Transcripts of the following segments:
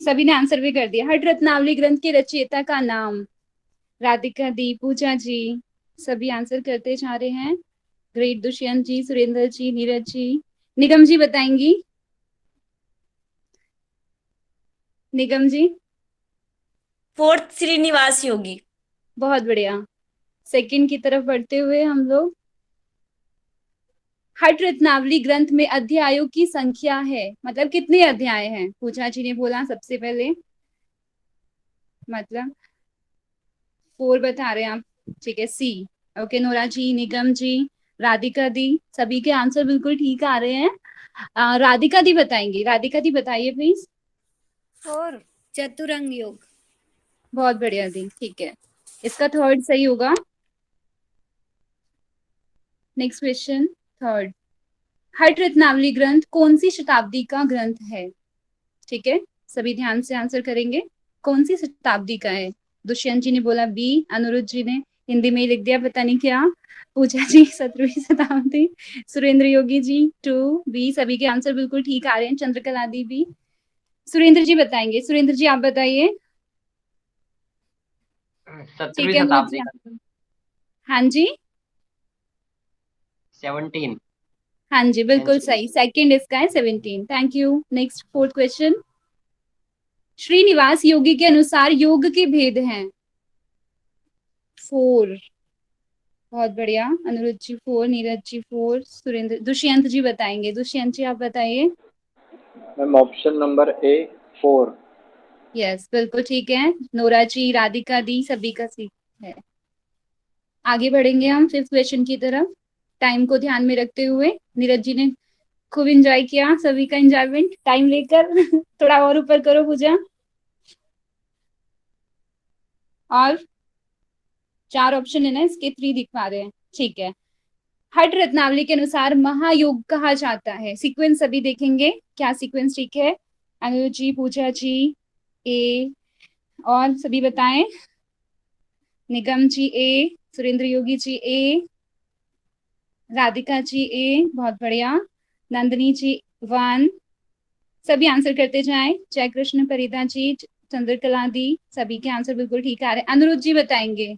सभी ने आंसर भी कर दिया। हट रत्नावली ग्रंथ के रचयिता का नाम? राधिका दी, पूजा जी, सभी आंसर करते जा रहे हैं। ग्रेट। दुष्यंत जी, सुरेंद्र जी, नीरज जी, निगम जी बताएंगी? निगम जी? फोर्थ श्रीनिवास योगी। बहुत बढ़िया। सेकंड की तरफ बढ़ते हुए हम लोग। हट रत्नावली ग्रंथ में अध्यायों की संख्या है, मतलब कितने अध्याय हैं? पूजा जी ने बोला सबसे पहले, मतलब 4 बता रहे हैं आप। ठीक है, सी। ओके, नोरा जी, निगम जी, राधिका दी, सभी के आंसर बिल्कुल ठीक आ रहे हैं। राधिका दी बताएंगी? राधिका दी बताइए प्लीज। फोर चतुरंग योग। बहुत बढ़िया दी, ठीक है, इसका थर्ड सही होगा। Next question, third. हट रत्नावली ग्रंथ कौन सी शताब्दी का ग्रंथ है? ठीक है, सभी ध्यान से आंसर करेंगे। कौन सी शताब्दी का है? दुष्यंत जी ने बोला बी, अनुरुद्ध जी ने हिंदी में ही लिख दिया, पता नहीं क्या। पूजा जी 17वीं शताब्दी, सुरेंद्र योगी जी 2 बी, सभी के आंसर बिल्कुल ठीक आ रहे हैं। चंद्रकला दी भी। सुरेंद्र जी बताएंगे? सुरेंद्र जी आप बताइए। ठीक 17वीं है, अनुरुद्ध शताब्दी जी का। आप। हाँ जी। 17। हाँ जी, बिल्कुल आंसर। सही, सेकंड इसका है 17। Thank you. Next, fourth question. Srinivas Yogi के अनुसार योग के भेद हैं? 4। बहुत बढ़िया। अनुरुद्ध जी 4, नीरज जी 4, सुरेंद्र, दुष्यंत जी बताएंगे? दुष्यंत जी आप बताइए। Ma'am option number A, 4। Yes, बिल्कुल ठीक है। नोरा जी, राधिका दी, सभी का सी है। आगे बढ़ेंगे हम फिफ्थ क्वेश्चन की तरफ, टाइम को ध्यान में रखते हुए। नीरज जी ने खूब एंजॉय किया, सभी का एंजॉयमेंट टाइम लेकर थोड़ा और ऊपर करो पूजा। और 4 ऑप्शन है ना इसके, 3 दिखा रहे हैं। ठीक है। हट रत्नावली के अनुसार महायोग कहा जाता है? सीक्वेंस सभी देखेंगे, क्या सीक्वेंस ठीक है? अनुज जी, पूजा जी ए, और सभी बताएं। निगम जी ए, सुरेंद्र योगी जी ए, राधिका जी ए, बहुत बढ़िया। नंदिनी जी 1, सभी आंसर करते जाएं। जय कृष्ण परिदा जी, चंद्रकला दी, सभी के आंसर बिल्कुल ठीक आ रहे हैं। अनुरुद्ध जी बताएंगे?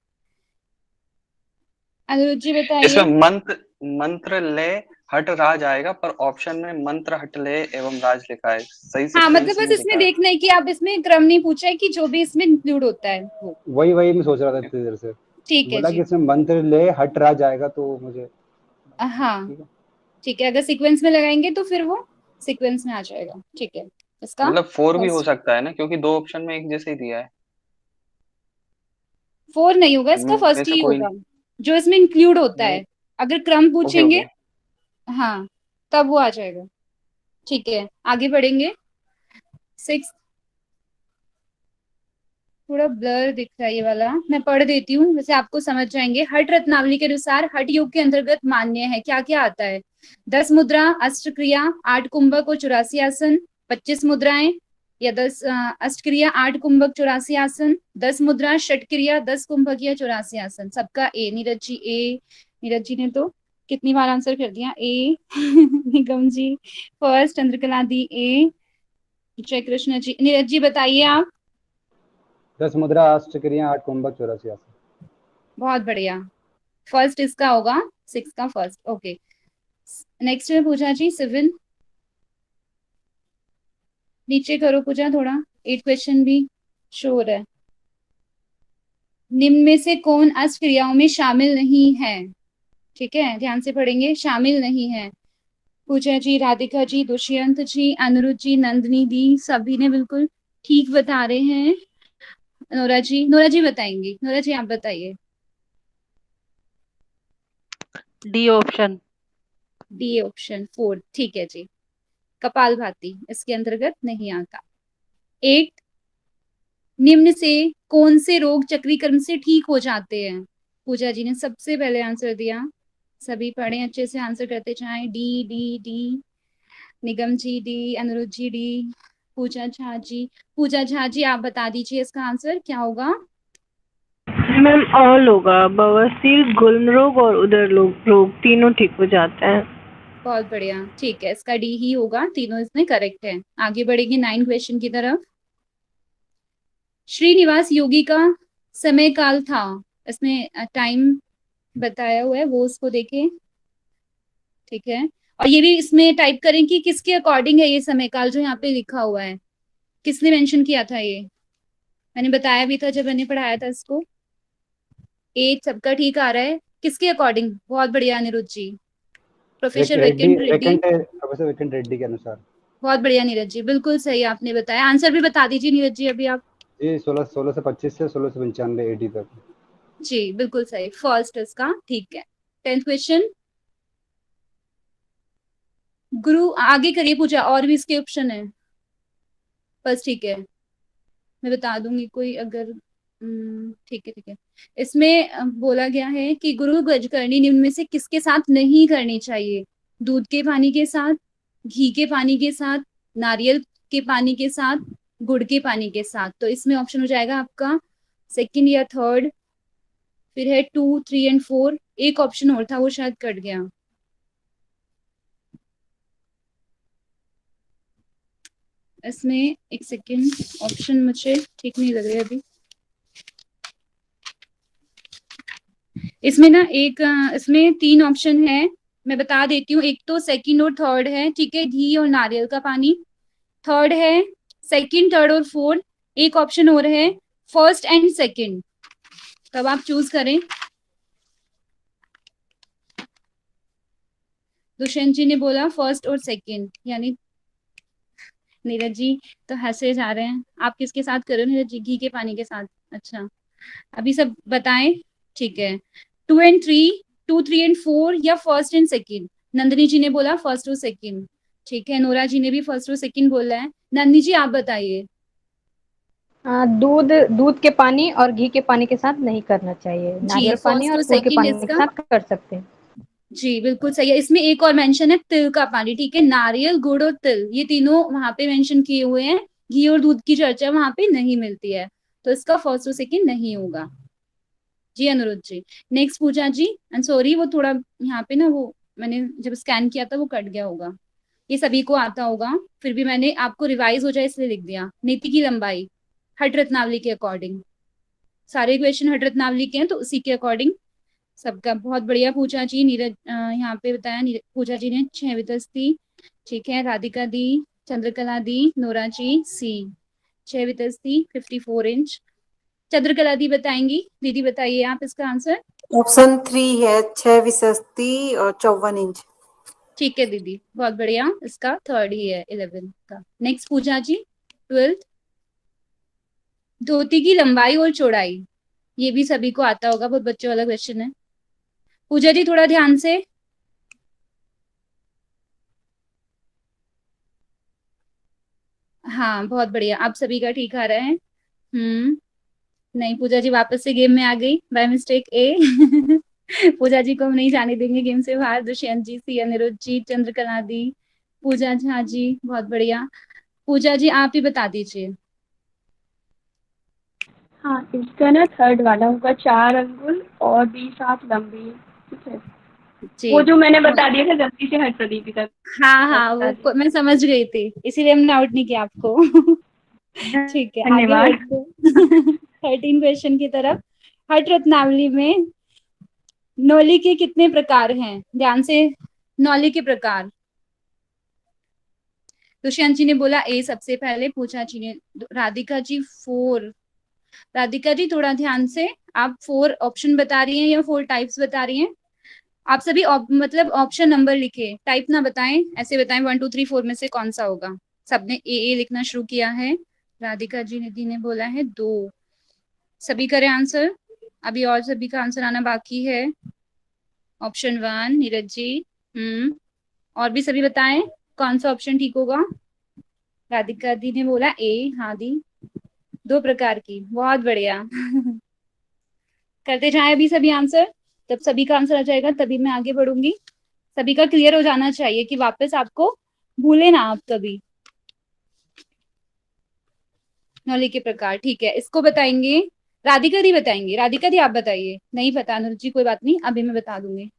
अनुरुद्ध जी बताइए। इसमें मंत्र मंत्र ले हट राज आएगा, पर ऑप्शन में मंत्र हट ले एवं राज लिखा है, सही हाँ, मतलब सीक्वेंस बस नहीं इसमें लिखा है। देखना है कि आप इसमें क्रम नहीं पूछा है कि जो भी इसमें इंक्लूड होता है वो। वही वही मैं सोच रहा था इतनी देर से। ठीक है बोला जी। कि इसमें मंत्र ले हट राज आएगा तो मुझे हाँ, ठीक है। ठीक है, अगर सीक्वेंस में लगाएंगे तो फिर वो सीक्वेंस में आ जाएगा। ठीक है, इसका मतलब 4 भी हो फर्स्ट। सकता है ना, क्योंकि दो ऑप्शन में एक जैसे ही दिया है। 4 नहीं होगा, इसका इनमें फर्स्ट से ही कोई होगा जो इसमें इंक्लूड होता नहीं। है। अगर क्रम ओके पूछेंगे, ओके। हाँ, तब वो आ जाएगा। ठीक है, आगे बढ़ेंगे। 6, थोड़ा ब्लर दिख रहा है ये वाला, मैं पढ़ देती हूँ, वैसे आपको समझ जाएंगे। हठ रत्नावली के अनुसार हठ योग के अंतर्गत मान्य है, क्या क्या आता है? 10 मुद्रा, अष्टक्रिया, 8 कुंभक और 84 आसन, 25 मुद्राएं, या 10 अष्टक्रिया, 8 कुंभक, 84 आसन, 10 मुद्रा, षटक्रिया, 10 कुंभक या 84 आसन, सबका ए। नीरज जी ए, नीरज जी ने तो कितनी बार आंसर कर दिया ए निगम जी फर्स्ट, चंद्रकला दी ए, जय कृष्ण जी। नीरज जी बताइए आप। 10 मुद्रा, अष्टक्रिया, 8 कुंभक, 84 आसन। बहुत बढ़िया, फर्स्ट इसका होगा, 6 का फर्स्ट। ओके, नेक्स्ट में पूजा जी 7, नीचे करो पूजा थोड़ा, 8 क्वेश्चन भी शोर है। निम्न में से कौन अष्ट क्रियाओं में शामिल नहीं है? ठीक है, ध्यान से पढ़ेंगे, शामिल नहीं है। पूजा जी, राधिका जी, दुष्यंत जी, अनुरुद्ध जी, नंदिनी दी, सभी ने बिल्कुल ठीक बता रहे हैं। नोरा जी, नोरा जी बताएंगी? नोरा जी आप बताइए। D option. डी ऑप्शन 4, ठीक है जी। कपालभाति इसके अंतर्गत नहीं आता। 8, निम्न से कौन से रोग चक्रीकरण से ठीक हो जाते हैं? पूजा जी ने सबसे पहले आंसर दिया, सभी पढ़े अच्छे से, आंसर करते जाएं। डी डी डी, निगम जी डी, अनुरुद्ध जी डी, पूजा झा जी। पूजा झा जी आप बता दीजिए इसका आंसर क्या होगा? मैम ऑल होगा, बवासीर, गुल्म रोग और उदर रोग तीनों ठीक हो जाते हैं। बहुत बढ़िया, ठीक है, इसका डी ही होगा, तीनों इसमें करेक्ट है। आगे बढ़ेंगे 9 क्वेश्चन की तरफ। श्रीनिवास योगी का समय काल था, इसमें टाइम बताया हुआ है, वो उसको देखें। ठीक है, और ये भी इसमें टाइप करें कि किसके अकॉर्डिंग है ये समय काल जो यहाँ पे लिखा हुआ है, किसने मेंशन किया था ये, मैंने बताया भी था जब मैंने पढ़ाया था इसको। ए सबका ठीक आ रहा है, किसके अकॉर्डिंग? बहुत बढ़िया अनिरुद्ध जी। प्रोफेसर वेकेंट रेड्डी, प्रोफेसर वेकेंट रेड्डी के अनुसार। बहुत बढ़िया नीरज जी, बिल्कुल सही आपने बताया। आंसर भी बता दीजिए नीरज जी अभी आप। जी 1625 से 1695 एडी तक। जी बिल्कुल सही, फर्स्ट इसका। ठीक है, 10th क्वेश्चन। गुरु आगे करिए पूजा, और भी इसके ऑप्शन है बस। ठीक है, मैं बता दूंगी कोई अगर ठीक है ठीक है। इसमें बोला गया है कि गुरु गजकरणी निम्न में से किसके साथ नहीं करनी चाहिए? दूध के पानी के साथ, घी के पानी के साथ, नारियल के पानी के साथ, गुड़ के पानी के साथ। तो इसमें ऑप्शन हो जाएगा आपका सेकंड या थर्ड, फिर है 2, 3 एंड 4। एक ऑप्शन और था वो शायद कट गया। इसमें एक सेकंड, ऑप्शन मुझे ठीक नहीं लग रहे अभी। इसमें ना एक इसमें 3 ऑप्शन है, मैं बता देती हूँ। एक तो सेकंड और थर्ड है, ठीक है, घी और नारियल का पानी। थर्ड है सेकंड, थर्ड और फोर्थ। एक ऑप्शन और है फर्स्ट एंड सेकंड, तब आप चूज करें। दुष्यंत जी ने बोला फर्स्ट और सेकंड, यानी नीरज जी तो हंसे जा रहे हैं। आप किसके साथ कर रहे हो नीरज जी? घी के पानी के साथ। अच्छा, अभी सब बताएं। ठीक है, 2 एंड 3, 2, 3 एंड 4 या फर्स्ट एंड सेकंड? नंदिनी जी ने बोला फर्स्ट और सेकंड। ठीक है, नोरा जी ने भी फर्स्ट और सेकंड बोला है। नंदिनी जी आप बताइए। दूध के पानी और घी के पानी के साथ नहीं करना चाहिए, जी नारियल पानी फर्स्ट और और गुड़ के सेकंड पानी के इसका। साथ कर सकते हैं। जी बिल्कुल सही है। इसमें एक और मेंशन है तिल का पानी, ठीक है, नारियल, गुड़ और तिल ये तीनों वहां पे मेंशन किए हुए हैं। घी और दूध की चर्चा वहां पे नहीं मिलती है, तो इसका फर्स्ट और सेकंड नहीं होगा। जी Anirudh ji. Next Pooja ji, and sorry वो थोड़ा यहाँ पे ना वो मैंने जब स्कैन किया था वो कट गया होगा। ये सभी को आता होगा, फिर भी मैंने आपको रिवाइज हो जाए इसलिए लिख दिया। नीति की लंबाई हट रत्नावली के अकॉर्डिंग, सारे क्वेश्चन हट रत्नावली के हैं तो उसी के अकॉर्डिंग सबका। बहुत बढ़िया पूजा जी। नीरज यहाँ पे बताया पूजा जी ने 6 वितस्ती। ठीक है, राधिका दी, चंद्रकला दी, नोरा जी सी। 6 वितस्ती 54 इंच। चंद्रकला दी बताएंगी। दीदी बताइए आप इसका आंसर। ऑप्शन 3 है 6 विसस्ती और 54 इंच। ठीक है दीदी, बहुत बढ़िया, इसका थर्ड ही है 11 का। नेक्स्ट पूजा जी, 12th। धोती की लंबाई और चौड़ाई, ये भी सभी को आता होगा, बहुत बच्चों वाला क्वेश्चन है। पूजा जी थोड़ा ध्यान से। हाँ बहुत बढ़िया, आप सभी का ठीक आ रहा है। नहीं, पूजा जी वापस से गेम में आ गई बाय मिस्टेक ए। पूजा जी को हम नहीं जाने देंगे गेम से बाहर। दुष्यंत जी सी, अनिरुद्ध जी, चंद्रकला दी, पूजा झा जी, बहुत बढ़िया। पूजा जी आप ही बता दीजिए। हाँ, इसका ना थर्ड वाला होगा, 4 अंगुल और 20 हाथ लंबी। ठीक है, जी वो जो मैंने बता दिया था गलती से हट प्रदीप तक। हाँ हाँ, वो मैं समझ गई थी, इसीलिए हमने आउट नहीं किया आपको। ठीक है, आगे धन्यवाद। बढ़ते 13 क्वेश्चन की तरफ। हट रत्नावली में नौली के कितने प्रकार हैं? ध्यान से, नौली के प्रकार। दुष्यंत जी ने बोला ए सबसे पहले, पूजा जी ने, राधिका जी 4। राधिका जी थोड़ा ध्यान से, आप 4 ऑप्शन बता रही हैं या 4 टाइप्स बता रही हैं? आप सभी मतलब ऑप्शन नंबर लिखे, टाइप ना बताएं, ऐसे बताएं 1, 2, 3, 4 में से कौन सा होगा। सबने ए लिखना शुरू किया है। राधिका जी ने बोला है 2। सभी करें आंसर, अभी और सभी का आंसर आना बाकी है। ऑप्शन 1 नीरज जी। और भी सभी बताएं कौन सा ऑप्शन ठीक होगा। राधिका दी ने बोला ए, हाँ दी, 2 प्रकार की, बहुत बढ़िया। करते जाए अभी सभी आंसर, जब सभी का आंसर आ जाएगा तभी मैं आगे बढ़ूंगी। सभी का क्लियर हो जाना चाहिए कि वापस आपको भूले ना आप कभी। नौली के प्रकार, ठीक है, इसको बताएंगे राधिका दी बताएंगे। राधिका दी आप बताइए। नहीं पता अनुज जी, कोई बात नहीं, अभी मैं बता दूंगी।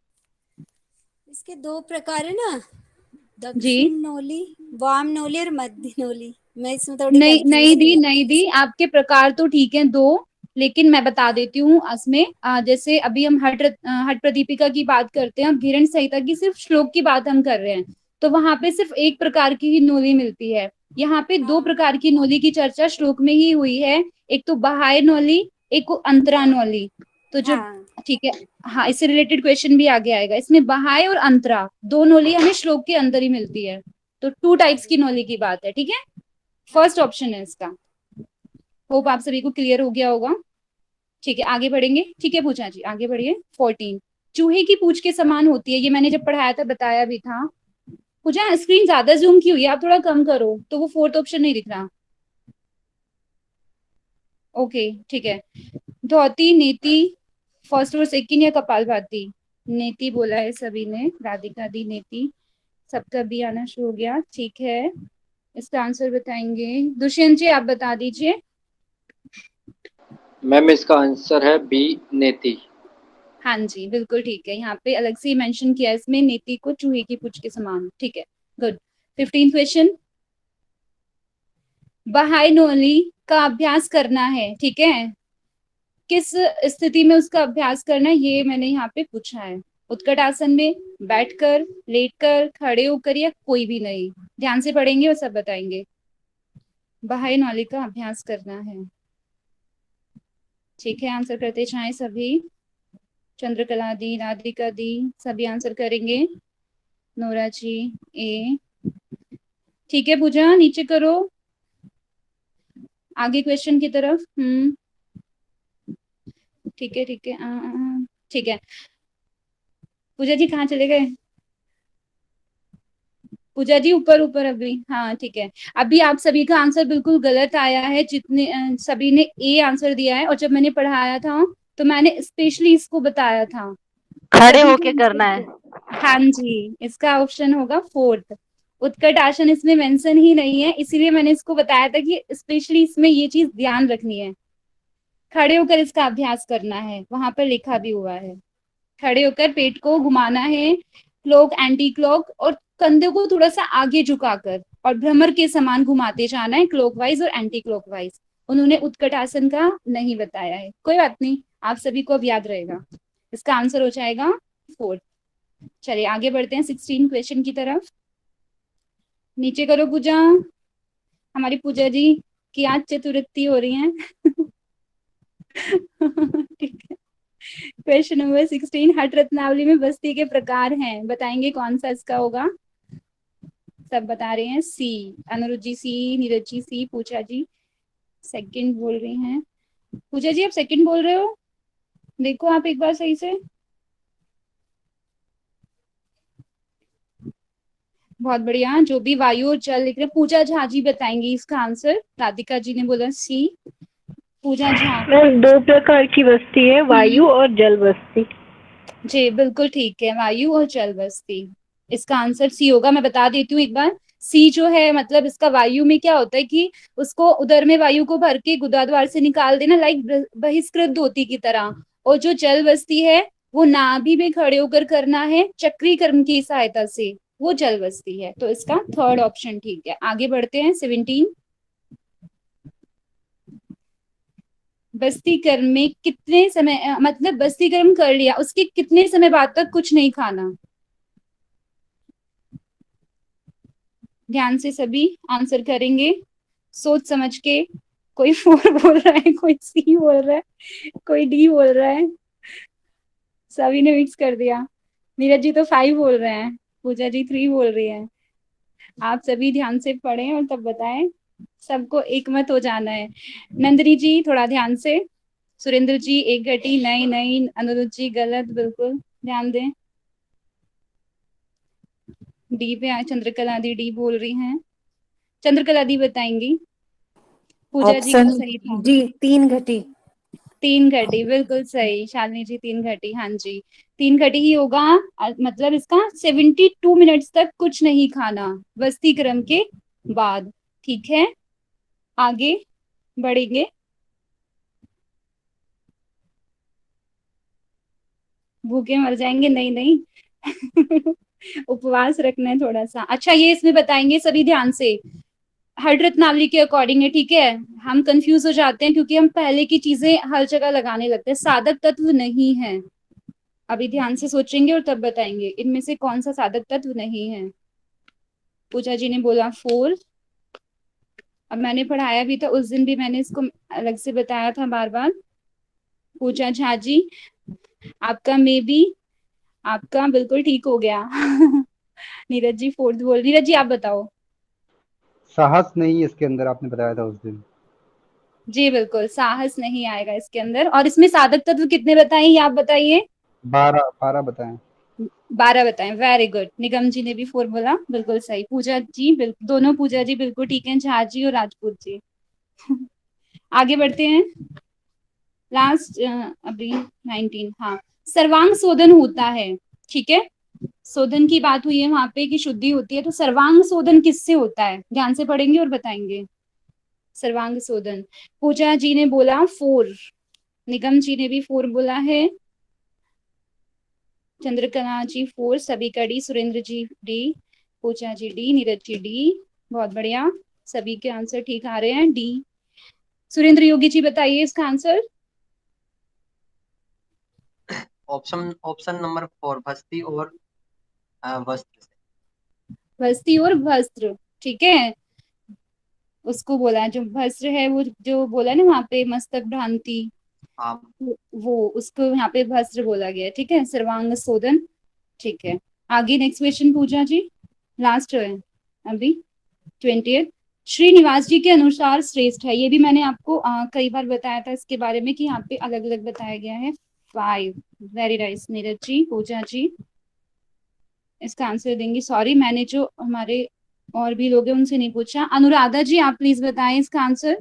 इसके 2 प्रकार है ना, जी दक्षिण नौली, वाम नौली और मध्य नौली। मैं इसमें थोड़ी नहीं नहीं कंफ्यूज दी, हूँ। नहीं दी, आपके प्रकार तो ठीक है दो, लेकिन मैं बता देती हूँ इसमें जैसे अभी हम हट प्रदीपिका की बात करते हैं, अब घिरण संहिता की सिर्फ श्लोक की बात हम कर रहे हैं, तो वहां पे सिर्फ एक प्रकार की ही नोली मिलती है। यहाँ पे दो प्रकार की नोली की चर्चा श्लोक में ही हुई है, एक तो बाह्य नोली, एक को अंतरा नोली। तो जो हाँ ठीक है, हाँ, इससे रिलेटेड क्वेश्चन भी आगे आएगा। इसमें बाह्य और अंतरा दो नोली हमें श्लोक के अंदर ही मिलती है, तो टू टाइप्स की नोली की बात है, ठीक है। फर्स्ट ऑप्शन है इसका। होप आप सभी को क्लियर हो गया होगा। ठीक है, आगे बढ़ेंगे। ठीक है पूजा जी, आगे बढ़िए। 14, चूहे की पूंछ के समान होती है, ये मैंने जब पढ़ाया था बताया भी था। पूजा स्क्रीन ज्यादा जूम की हुई है, आप थोड़ा कम करो, तो वो फोर्थ ऑप्शन नहीं दिख रहा। ओके ठीक है। धोती, नेति, फर्स्ट और सेकंड या कपालभाति? नेति बोला है सभी ने, राधिका दी नेति, सबका भी आना शुरू हो गया। ठीक है, इसका आंसर बताएंगे दुष्यंत जी, आप बता दीजिए। मैम इसका आंसर है बी, नेति। हाँ जी बिल्कुल ठीक है, यहाँ पे अलग से मेंशन किया है इसमें, नीति को चूहे की पूंछ के समान। ठीक है, गुड। 15 क्वेश्चन, बाह्य नोली का अभ्यास करना है, ठीक है, किस स्थिति में उसका अभ्यास करना है ये मैंने यहाँ पे पूछा है। उत्कट आसन में, बैठकर, लेटकर, खड़े होकर, या कोई भी नहीं? ध्यान से पढ़ेंगे और सब बताएंगे। बाह्य नोली का अभ्यास करना है, ठीक है, आंसर करते चाहे सभी। चंद्रकला दी, राधिका दी, सभी आंसर करेंगे। नोरा जी ए, ठीक है पूजा नीचे करो, आगे क्वेश्चन की तरफ। ठीक है ठीक है, ठीक है। पूजा जी कहाँ चले गए? पूजा जी ऊपर ऊपर अभी, हाँ ठीक है। अभी आप सभी का आंसर बिल्कुल गलत आया है, जितने सभी ने ए आंसर दिया है, और जब मैंने पढ़ाया था तो मैंने स्पेशली इसको बताया था। खड़े सभी होके का करना है। हाँ जी, इसका ऑप्शन होगा फोर्थ। उत्कट आसन इसमें मेंशन ही नहीं है, इसीलिए मैंने इसको बताया था कि स्पेशली इसमें ये चीज ध्यान रखनी है। खड़े होकर इसका अभ्यास करना है, वहां पर लिखा भी हुआ है। खड़े होकर पेट को घुमाना है, क्लॉक एंटी क्लॉक, और कंधे को थोड़ा सा आगे झुकाकर और भ्रमर के समान घुमाते जाना है, क्लॉकवाइज और एंटी क्लॉकवाइज। उन्होंने उत्कट आसन का नहीं बताया है, कोई बात नहीं, आप सभी को अब याद रहेगा। इसका आंसर हो जाएगा फोर्थ। चलिए आगे बढ़ते हैं 16 क्वेश्चन की तरफ। नीचे करो पूजा, हमारी पूजा जी की आज चतुर्थी हो रही है। ठीक है, क्वेश्चन नंबर 16, हट रत्नावली में बस्ती के प्रकार हैं, बताएंगे कौन सा इसका होगा? सब बता रहे हैं सी, अनुरुचि जी सी, नीरज जी सी, पूजा जी सेकंड बोल रही हैं। पूजा जी आप सेकंड बोल रहे हो, देखो आप एक बार सही से। बहुत बढ़िया, जो भी वायु और जल लिख रहे हैं, पूजा झा जी बताएंगी इसका आंसर। राधिका जी ने बोला सी, पूजा झा। मैम दो प्रकार की बस्ती है, वायु और जल बस्ती। जी बिल्कुल ठीक है, वायु और जल बस्ती, इसका आंसर सी होगा। मैं बता देती हूँ एक बार, सी जो है मतलब इसका वायु में क्या होता है कि उसको उदर में वायु को भर के गुदाद्वार से निकाल देना, लाइक बहिष्कृत धोती की तरह। और जो जल बस्ती है वो नाभि में खड़े होकर करना है चक्री कर्म की सहायता से, वो जल बस्ती है। तो इसका थर्ड ऑप्शन ठीक है। आगे बढ़ते हैं 17, बस्ती कर्म में कितने समय मतलब बस्ती कर्म कर लिया उसके कितने समय बाद तक कुछ नहीं खाना? ध्यान से सभी आंसर करेंगे, सोच समझ के। कोई 4 बोल रहा है, कोई सी बोल रहा है, कोई डी बोल रहा है, सभी ने मिक्स कर दिया। नीरज जी तो 5 बोल रहे हैं, पूजा जी 3 बोल रही है। आप सभी ध्यान से पढ़ें और तब बताएं, सबको एक मत हो जाना है। नंदिनी जी थोड़ा ध्यान से, सुरेंद्र जी एक घटी, नहीं नहीं, अनुरुचि जी गलत, बिल्कुल ध्यान दें। डी पे आए, चंद्रकला दी डी बोल रही हैं, चंद्रकला दी बताएंगी। पूजा जी का ऑप्शन सही था, डी, 3 घटी। 3 घटी बिल्कुल सही। शालिनी जी 3 घटी, हाँ जी 3 घटी ही होगा। मतलब इसका 72 मिनट्स तक कुछ नहीं खाना बस्ती क्रम के बाद। ठीक है, आगे बढ़ेंगे। भूखे मर जाएंगे, नहीं नहीं। उपवास रखना है थोड़ा सा। अच्छा ये इसमें बताएंगे सभी ध्यान से, हर रत्नावली के अकॉर्डिंग है, ठीक है। हम कंफ्यूज हो जाते हैं क्योंकि हम पहले की चीजें हर जगह लगाने लगते हैं। साधक तत्व नहीं है। अभी ध्यान से सोचेंगे और तब बताएंगे इनमें से कौन सा साधक तत्व नहीं है। पूजा जी ने बोला 4। अब मैंने पढ़ाया भी था उस दिन भी, मैंने इसको अलग से बताया था बार बार। पूजा झा जी, आपका मे बी, आपका बिल्कुल ठीक हो गया। नीरज जी 4 बोल, नीरज जी आप बताओ। साहस नहीं है इसके अंदर, आपने बताया था उस दिन। जी बिल्कुल, साहस नहीं आएगा इसके अंदर। और इसमें साधक तत्व कितने बताए ये आप बताइए। 12 12 बताएं। 12 बताएं, वेरी गुड। निगम जी ने भी 4 बोला, बिल्कुल सही। पूजा जी दोनों पूजा जी बिल्कुल ठीक है, झा जी और राजपूत जी। आगे बढ़ते हैं। लास्ट अभी 19, हाँ। सर्वांग शोधन होता है, ठीक है। शोधन की बात हुई है वहां पे कि शुद्धि होती है, तो सर्वांग शोधन किससे होता है, ध्यान से पढ़ेंगे और बताएंगे। सर्वांग शोधन, पूजा जी ने बोला 4, निगम जी ने भी 4 बोला है, चंद्रकला जी 4, सभी का D, Surendra ji D, Pooja ji D, Neeraj ji D. बहुत बढ़िया, सभी के आंसर ठीक आ रहे हैं, डी। सुरेंद्र योगी जी बताइए इसका आंसर। ऑप्शन ऑप्शन नंबर 4, भस्ती और वस्त्र से। भस्ती और वस्त्र, ठीक है। उसको बोला है जो भस्त्र है, वो जो बोला ना वहां पे मस्तक भ्रांति, हाँ। वो उसको यहाँ पे भस्त्र बोला गया है, ठीक है। सर्वांग शोधन, ठीक है। आगे नेक्स्ट क्वेश्चन पूजा जी, लास्ट है अभी 20th। श्रीनिवास जी के अनुसार श्रेष्ठ है, ये भी मैंने आपको कई बार बताया था इसके बारे में कि यहाँ पे अलग अलग बताया गया है। 5, वेरी नाइस नीरज जी। पूजा जी इसका आंसर देंगी, सॉरी मैंने जो हमारे और भी लोग हैं उनसे नहीं पूछा। अनुराधा जी आप प्लीज बताएं इसका आंसर।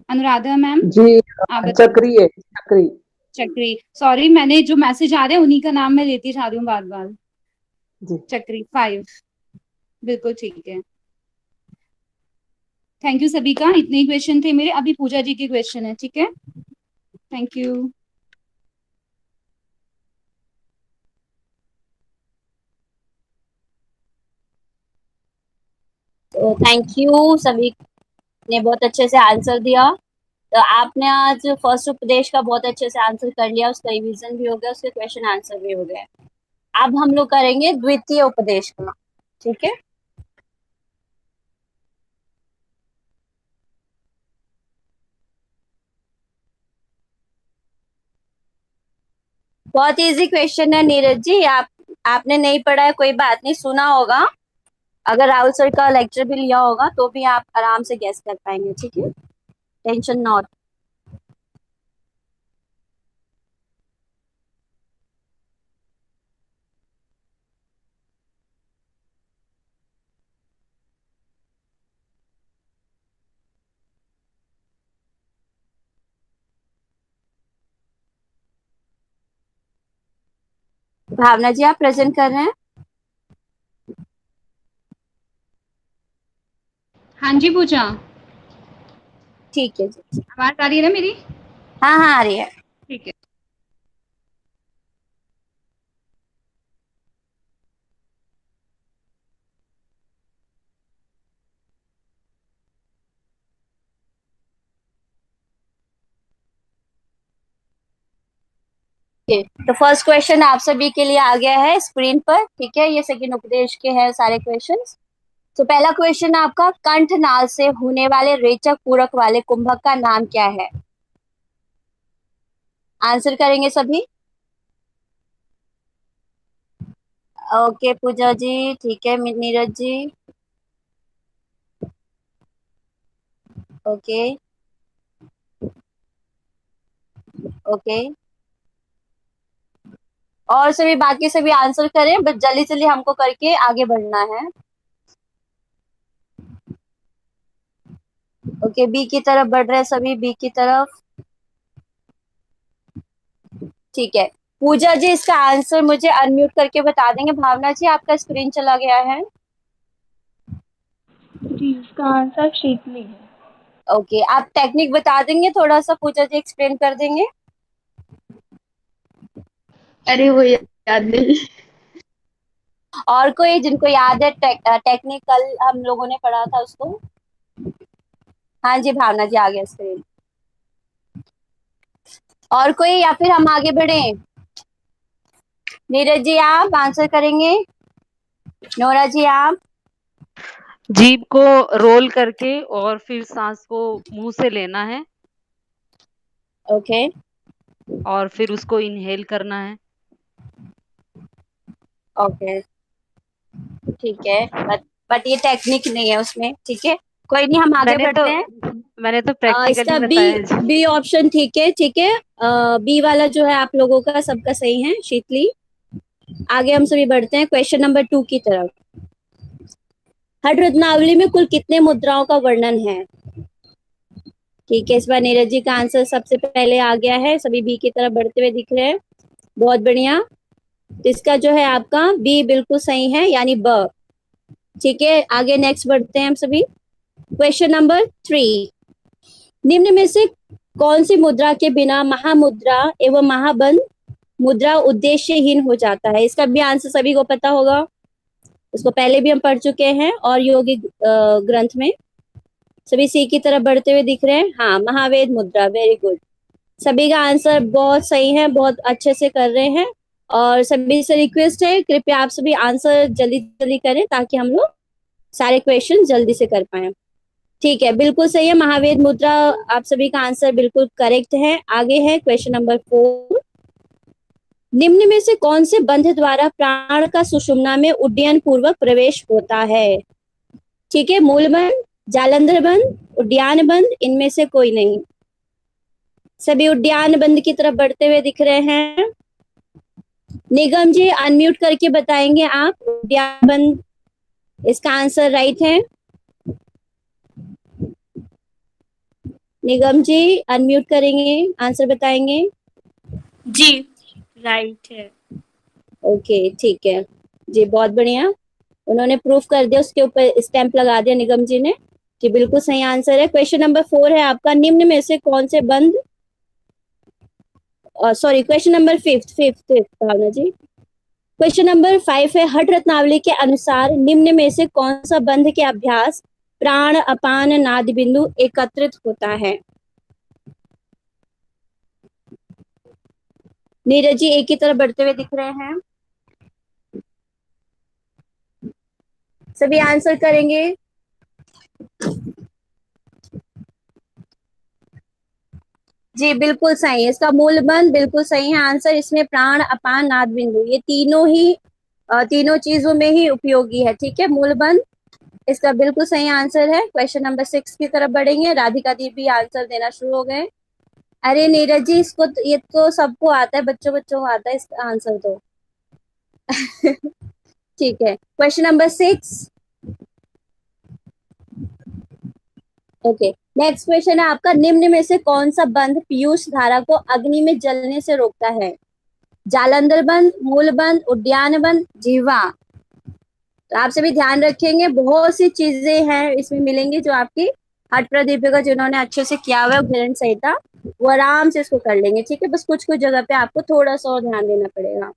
अनुराधा मैम जी, आप बताएं। चक्री है, चक्री। चक्री, सॉरी मैंने जो मैसेज आ रहे हैं उन्हीं का नाम मैं लेती जा रही हूँ बार बार। जी। चक्री 5, बिल्कुल ठीक है। थैंक यू सभी का, इतने ही क्वेश्चन थे मेरे। अभी पूजा जी के क्वेश्चन है, ठीक है। Thank you. तो थैंक यू, सभी ने बहुत अच्छे से आंसर दिया। तो आपने आज फर्स्ट उपदेश का बहुत अच्छे से आंसर कर लिया, उसका रिवीजन भी हो गया, उसके क्वेश्चन आंसर भी हो गए। अब हम लोग करेंगे द्वितीय उपदेश का, ठीक है। बहुत इजी क्वेश्चन है नीरज जी, आपने नहीं पढ़ा है कोई बात नहीं, सुना होगा। अगर राहुल सर का लेक्चर भी लिया होगा तो भी आप आराम से गेस कर पाएंगे, ठीक है। Tension not. भावना जी आप प्रेजेंट कर रहे हैं? हाँ जी पूजा, ठीक है जी। आवाज आ रही है ना मेरी? हाँ हाँ आ रही है। ठीक है। तो फर्स्ट क्वेश्चन आप सभी के लिए आ गया है स्क्रीन पर, ठीक है। ये सेकंड उपदेश के हैं सारे क्वेश्चंस। तो पहला क्वेश्चन आपका, कंठ नाल से होने वाले रेचक पूरक वाले कुंभक का नाम क्या है? आंसर करेंगे सभी? ओके पूजा जी, ठीक है। Neeraj ji, okay okay. और सभी बाकी सभी आंसर करें, बस जल्दी जल्दी हमको करके आगे बढ़ना है। ओके, बी की तरफ बढ़ रहे हैं सभी, बी की तरफ, ठीक है। पूजा जी इसका आंसर मुझे अनम्यूट करके बता देंगे। भावना जी आपका स्क्रीन चला गया है। जी, इसका आंसर शीतली है। ओके, आप टेक्निक बता देंगे थोड़ा सा, पूजा जी एक्सप्लेन कर देंगे? अरे वो याद नहीं। और कोई जिनको याद है टेक्निकल हम लोगों ने पढ़ा था उसको? हाँ जी भावना जी, आ गया स्क्रीन। और कोई, या फिर हम आगे बढ़े? नीरज जी आप आंसर करेंगे? नोरा जी आप? जीभ को रोल करके और फिर सांस को मुंह से लेना है ओके और फिर उसको इनहेल करना है। ओके ठीक है, बट ये टेक्निक नहीं है उसमें, ठीक है कोई नहीं, हम आगे बढ़ते हैं। मैंने तो प्रैक्टिकली इसका बताया जी। बी ऑप्शन ठीक है, ठीक है। बी वाला जो है आप लोगों का सबका सही है शीतली। आगे हम सभी बढ़ते हैं क्वेश्चन नंबर 2 की तरफ। हठ रत्नावली में कुल कितने मुद्राओं का वर्णन है? ठीक है, इस बार नीरज जी का आंसर सबसे पहले आ गया है, सभी बी की तरफ बढ़ते हुए दिख रहे हैं, बहुत बढ़िया। तो इसका जो है आपका बी बिल्कुल सही है, यानी ब। ठीक है, आगे नेक्स्ट बढ़ते हैं हम सभी। क्वेश्चन नंबर 3, निम्न में से कौन सी मुद्रा के बिना महामुद्रा एवं महाबंध मुद्रा उद्देश्यहीन हो जाता है? इसका भी आंसर सभी को पता होगा, इसको पहले भी हम पढ़ चुके हैं और योगी ग्रंथ में। सभी सी की तरफ बढ़ते हुए दिख रहे हैं, हाँ महावेद मुद्रा, वेरी गुड। सभी का आंसर बहुत सही है, बहुत अच्छे से कर रहे हैं। और सभी से रिक्वेस्ट है कृपया आप सभी आंसर जल्दी जल्दी करें ताकि हम लोग सारे क्वेश्चन जल्दी से कर पाए। ठीक है, बिल्कुल सही है, महावेद मुद्रा आप सभी का आंसर बिल्कुल करेक्ट है। आगे है क्वेश्चन नंबर 4, निम्न में से कौन से बंध द्वारा प्राण का सुषुम्ना में उड्डयन पूर्वक प्रवेश होता है? ठीक है, मूल बंध, जालंधर बंध, उड्डयन बंध, इनमें से कोई नहीं। सभी उड्डयन बंध की तरफ बढ़ते हुए दिख रहे हैं। निगम जी अनम्यूट करके बताएंगे आप, उड्डयन बंध इसका आंसर राइट है। निगम जी अनम्यूट करेंगे, आंसर बताएंगे। जी राइट है। ओके ठीक है जी, बहुत बढ़िया, उन्होंने प्रूफ कर दिया, उसके ऊपर स्टैंप लगा दिया निगम जी ने कि बिल्कुल सही आंसर है। क्वेश्चन नंबर 4 है आपका, निम्न में से कौन से बंध, सॉरी क्वेश्चन नंबर 5 भावना जी। क्वेश्चन नंबर 5 है, हठ रत्नावली के अनुसार निम्न में से कौन सा बंध के अभ्यास प्राण अपान नाद बिंदु एकत्रित होता है? नीरज जी एक की तरफ बढ़ते हुए दिख रहे हैं, सभी आंसर करेंगे। जी बिल्कुल सही है, इसका मूल बंध बिल्कुल सही है आंसर। इसमें प्राण अपान नाद बिंदु ये तीनों ही तीनों चीजों में ही उपयोगी है, ठीक है, मूल बंध इसका बिल्कुल सही आंसर है। क्वेश्चन नंबर 6 की तरफ बढ़ेंगे, राधिका दी भी आंसर देना शुरू हो गए। अरे नीरज जी इसको ये तो सबको आता है, बच्चों बच्चों को आता है इसका आंसर तो ठीक है, question number 6। Okay, next question है आपका, निम्न में से कौन सा बंध पीयूष धारा को अग्नि में जलने से रोकता है? जालंधर बंध, मूल बंध, उड्डयन बंध, जीवा। तो आप सभी ध्यान रखेंगे, बहुत सी चीजें हैं इसमें मिलेंगी जो आपकी हठ प्रदीपिका जिन्होंने अच्छे से किया हुआ है उदाहरण संहिता, वो आराम से इसको कर लेंगे, ठीक है, बस कुछ कुछ जगह पे आपको थोड़ा सा और ध्यान देना पड़ेगा।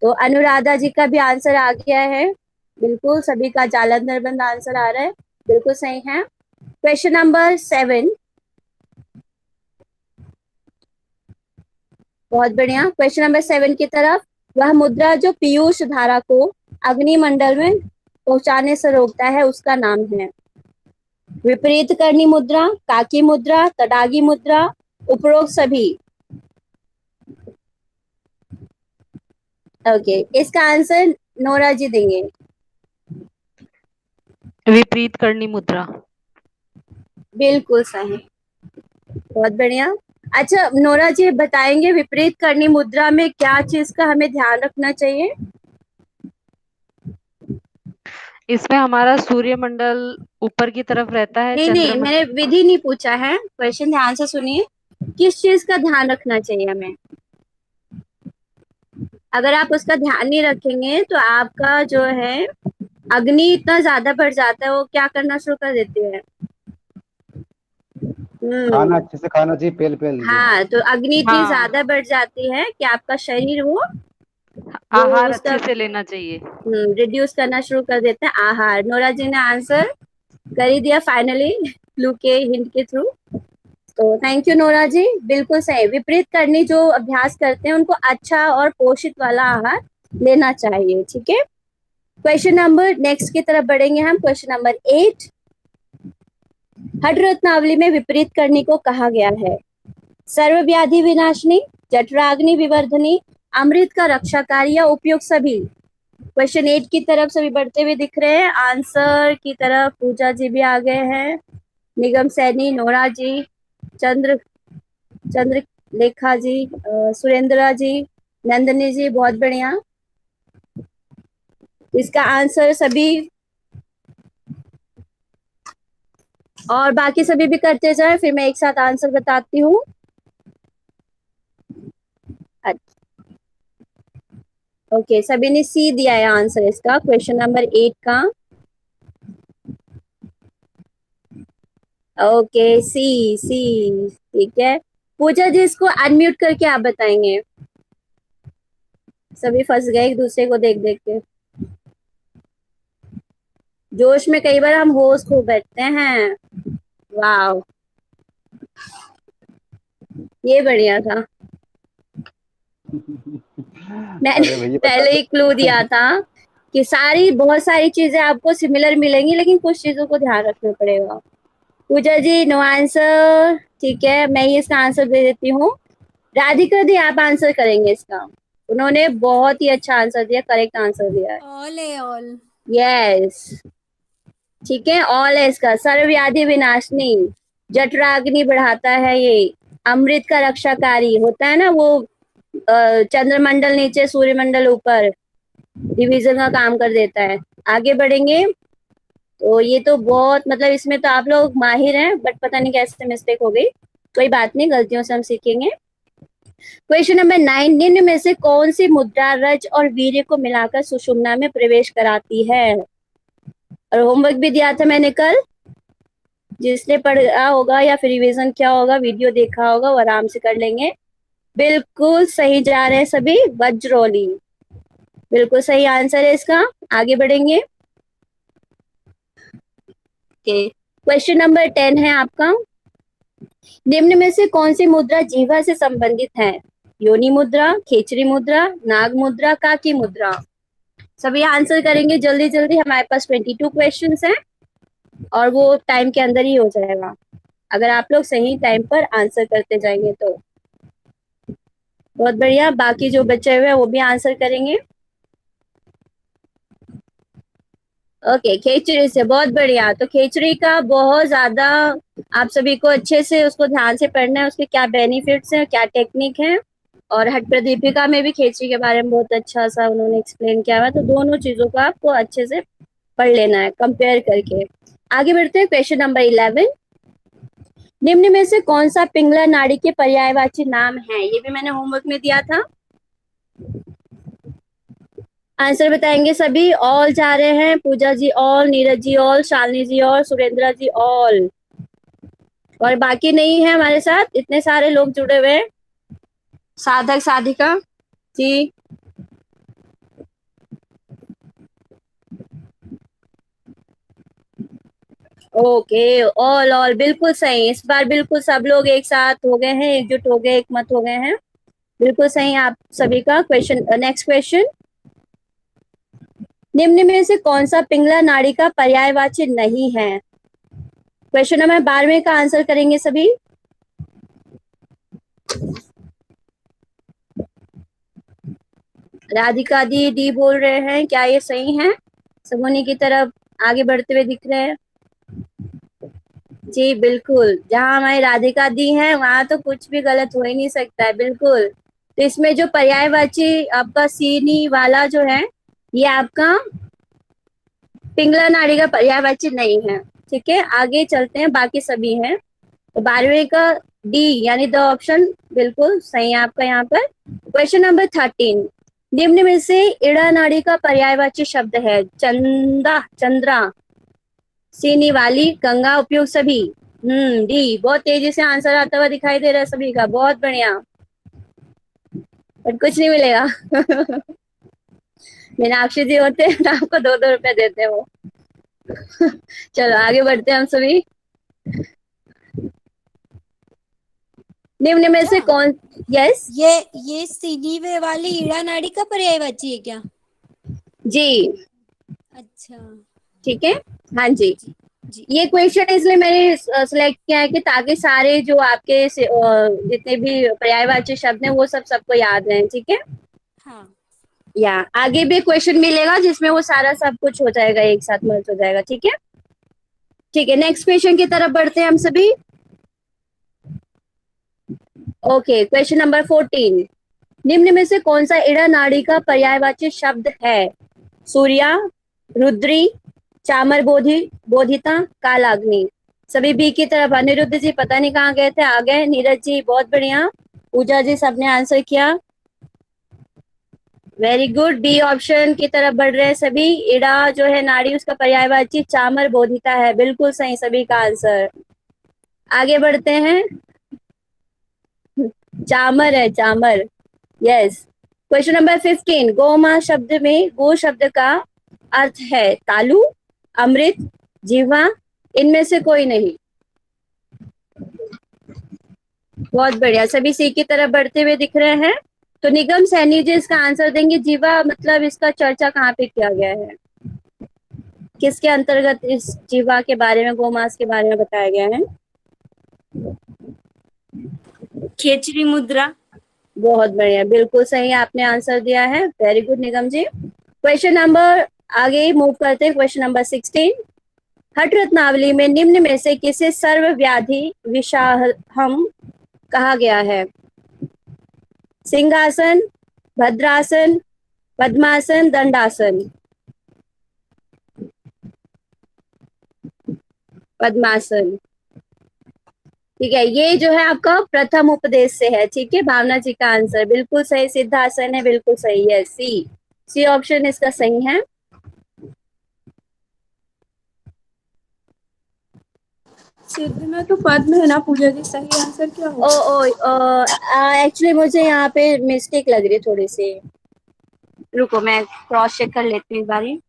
तो अनुराधा जी का भी आंसर आ गया है, बिल्कुल सभी का जालंधर बंध आंसर आ रहा है, बिल्कुल सही है। क्वेश्चन नंबर 7, बहुत बढ़िया, क्वेश्चन नंबर 7 की तरफ, वह मुद्रा जो पीयूष धारा को अग्निमंडल में पहुंचाने से रोकता है उसका नाम है? विपरीत करनी मुद्रा, काकी मुद्रा, तडागी मुद्रा, उपरोक्त सभी। ओके, इसका आंसर नोरा जी देंगे। विपरीत करनी मुद्रा। बिल्कुल सही, बहुत बढ़िया। अच्छा नोरा जी बताएंगे विपरीत करनी मुद्रा में क्या चीज का हमें ध्यान रखना चाहिए? इसमें हमारा सूर्यमंडल ऊपर की तरफ रहता है। नहीं मैंने विधि नहीं पूछा है, क्वेश्चन ध्यान से सुनिए, किस चीज का ध्यान रखना चाहिए हमें? अगर आप उसका ध्यान नहीं रखेंगे तो आपका जो है अग्नि इतना ज्यादा बढ़ जाता है, वो क्या करना शुरू कर देती है, खाना अच्छे से खाना चाहिए, पेल पेल। हाँ, तो अग्नि इतनी ज्यादा बढ़ जाती है कि आपका शरीर वो आहार उसका अच्छे से लेना चाहिए। रिड्यूस करना शुरू कर देते हैं आहार। नोरा जी ने आंसर कर ही दिया फाइनली क्लू के हिंट के थ्रू। तो थैंक यू नोरा जी, बिल्कुल सही। विपरीत करनी जो अभ्यास करते हैं उनको अच्छा और पोषित वाला आहार लेना चाहिए। ठीक है, क्वेश्चन नंबर नेक्स्ट की तरफ बढ़ेंगे हम। क्वेश्चन नंबर 8, हठ रत्नावली में विपरीत करनी को कहा गया है सर्वव्याधि विनाशिनी, जठराग्नि विवर्धनी, अमृत का रक्षाकारी या उपयुक्त सभी। क्वेश्चन 8 की तरफ सभी बढ़ते हुए दिख रहे हैं। आंसर की तरफ पूजा जी भी आ गए हैं, निगम सैनी, नोरा जी, चंद्रलेखा जी, सुरेंद्रा जी, नंदनी जी, बहुत बढ़िया। इसका आंसर सभी और बाकी सभी भी करते जाए, फिर मैं एक साथ आंसर बताती हूँ। ओके, सभी ने सी दिया है आंसर इसका, क्वेश्चन नंबर 8 का। ओके, सी सी, ठीक है। पूजा जी इसको अनम्यूट करके आप बताएंगे। सभी फंस गए एक दूसरे को देख देख के। जोश में कई बार हम होश खो बैठते हैं। वाह, ये बढ़िया था। मैंने पहले ही क्लू दिया था कि बहुत सारी चीजें आपको सिमिलर मिलेंगी, लेकिन कुछ चीजों को ध्यान रखना पड़ेगा। पूजा जी नो आंसर, ठीक है, मैं ही इसका आंसर दे देती हूँ। राधिका दी आप आंसर करेंगे इसका। उन्होंने बहुत ही अच्छा आंसर दिया, करेक्ट आंसर दिया है। ऑल है ऑल। यस, ठीक है, ऑल है इसका। सर्वव्याधि विनाशनी, जठराग्नि बढ़ाता है ये, अमृत का रक्षाकारी होता है ना वो, चंद्रमंडल नीचे सूर्यमंडल ऊपर, डिवीजन का काम कर देता है। आगे बढ़ेंगे तो ये तो बहुत, मतलब इसमें तो आप लोग माहिर हैं, बट पता नहीं कैसे मिस्टेक हो गई। कोई बात नहीं, गलतियों से हम सीखेंगे। क्वेश्चन नंबर 9, निम्न में से कौन सी मुद्रा रज और वीर्य को मिलाकर सुषुम्ना में प्रवेश कराती है? और होमवर्क भी दिया था मैंने कल, जिसने पढ़ा होगा या फिर रिवीजन किया होगा, वीडियो देखा होगा, वो आराम से कर लेंगे। बिल्कुल सही जा रहे हैं सभी, वज्रोली बिल्कुल सही आंसर है इसका। आगे बढ़ेंगे। क्वेश्चन नंबर 10 है आपका, निम्न में से कौन सी मुद्रा जीवा से संबंधित है? योनि मुद्रा, खेचरी मुद्रा, नाग मुद्रा, काकी मुद्रा। सभी आंसर करेंगे जल्दी जल्दी, हमारे पास 22 क्वेश्चंस हैं और वो टाइम के अंदर ही हो जाएगा, अगर आप लोग सही टाइम पर आंसर करते जाएंगे तो। बहुत बढ़िया, बाकी जो बचे हुए हैं वो भी आंसर करेंगे। ओके, खेचरी से, बहुत बढ़िया। तो खेचरी का बहुत ज्यादा आप सभी को अच्छे से उसको ध्यान से पढ़ना है, उसके क्या बेनिफिट्स हैं, क्या टेक्निक है। और हठ प्रदीपिका में भी खेचरी के बारे में बहुत अच्छा सा उन्होंने एक्सप्लेन किया हुआ है, तो दोनों चीजों को आपको अच्छे से पढ़ लेना है कंपेयर करके। आगे बढ़ते हैं, क्वेश्चन नंबर 11, निम्न में से कौन सा पिंगला नाड़ी के पर्यायवाची नाम है? ये भी मैंने होमवर्क में दिया था। आंसर बताएंगे सभी। ऑल जा रहे हैं, पूजा जी ऑल, नीरज जी ऑल, शालिनी जी ऑल, सुरेंद्रा जी ऑल, और बाकी नहीं है हमारे साथ, इतने सारे लोग जुड़े हुए हैं। साधक साधिका जी, ओके, ऑल बिल्कुल सही। इस बार बिल्कुल सब लोग एक साथ हो गए हैं, एकजुट हो गए, एक मत हो गए हैं, बिल्कुल सही आप सभी का। क्वेश्चन, नेक्स्ट क्वेश्चन, निम्न में से कौन सा पिंगला नाड़ी का पर्यायवाची नहीं है? क्वेश्चन नंबर 12 का आंसर करेंगे सभी। राधिका दी बोल रहे हैं, क्या ये सही है? समुनी की तरफ आगे बढ़ते हुए दिख रहे हैं जी, बिल्कुल। जहां हमारी राधिका दी है वहां तो कुछ भी गलत हो ही नहीं सकता है, बिल्कुल। तो इसमें जो पर्यायवाची आपका सीनी वाला जो है, ये आपका पिंगला नाड़ी का पर्यायवाची नहीं है। ठीक है, आगे चलते हैं, बाकी सभी हैं। तो 12 का डी यानी द ऑप्शन बिल्कुल सही है आपका यहाँ पर। क्वेश्चन नंबर 13, निम्न में से इड़ा नाड़ी का पर्यायवाची शब्द है? चंद्रा, सीनी वाली, गंगा, उपयोग सभी। डी, बहुत तेजी से आंसर आता हुआ दिखाई दे रहा है सभी का, बहुत बढ़िया, बट कुछ नहीं मिलेगा। मीनाक्षी जी होते हैं तो आपको 2-2 रुपए देते हैं वो। चलो आगे बढ़ते हैं हम सभी। निम्न में से कौन, यस ये सीधी वे वाली ईड़ा नाड़ी का पर्यायवाची है क्या? जी, अच्छा ठीक है, हाँ जी। जी। ये क्वेश्चन इसलिए मैंने सिलेक्ट किया है कि ताकि सारे जो आपके जितने भी पर्यायवाची शब्द हैं वो सबको याद रहें, ठीक है। हाँ या आगे भी क्वेश्चन मिलेगा जिसमें वो सारा सब कुछ हो जाएगा, एक साथ मर्ज हो जाएगा, ठीक है। ठीक है, नेक्स्ट क्वेश्चन की तरफ बढ़ते हैं हम सभी। Okay, question number 14। निम्न में से कौन सा ईड़ा नाड़ी का पर्यायवाची शब्द है? सूर्या, रुद्री, चामर बोधिता, कालाग्नि। सभी बी की तरफ। अनिरुद्ध जी पता नहीं कहाँ गए थे, आ गए। नीरज जी बहुत बढ़िया। पूजा जी सबने आंसर किया, वेरी गुड। बी ऑप्शन की तरफ बढ़ रहे हैं सभी। इड़ा जो है नाड़ी, उसका पर्यायवाची चामर बोधिता है, बिल्कुल सही सभी का आंसर। आगे बढ़ते हैं, चामर है, चामर, यस। Question number 15। गोमा शब्द में गो शब्द का अर्थ है तालु, अमृत, जीवा, इनमें से कोई नहीं। बहुत बढ़िया, सभी सी की तरफ बढ़ते हुए दिख रहे हैं। तो निगम सैनी जी इसका आंसर देंगे। जीवा मतलब इसका चर्चा कहाँ पे किया गया है, किसके अंतर्गत इस जीवा के बारे में, गोमांस के बारे में बताया गया है? खेचरी मुद्रा। बहुत बढ़िया, बिल्कुल सही आपने आंसर दिया है, वेरी गुड निगम जी। क्वेश्चन नंबर, आगे मूव करते हैं, क्वेश्चन नंबर 16। हठ रत्नावली में निम्न में से किसे सर्वव्याधि विषाहम कहा गया है? सिंहासन, भद्रासन, पद्मासन, दंडासन। पद्मासन, ठीक है। ये जो है आपका प्रथम उपदेश से है, ठीक है। भावना जी का आंसर बिल्कुल सही, सिद्धासन है, बिल्कुल सही है। सी ऑप्शन इसका सही है। सिद्ध में तो पद्म है ना पूजा जी, सही आंसर क्या होगा? एक्चुअली मुझे यहाँ पे मिस्टेक लग रही है थोड़ी सी, रुको मैं क्रॉस चेक कर लेती हूँ एक बारी।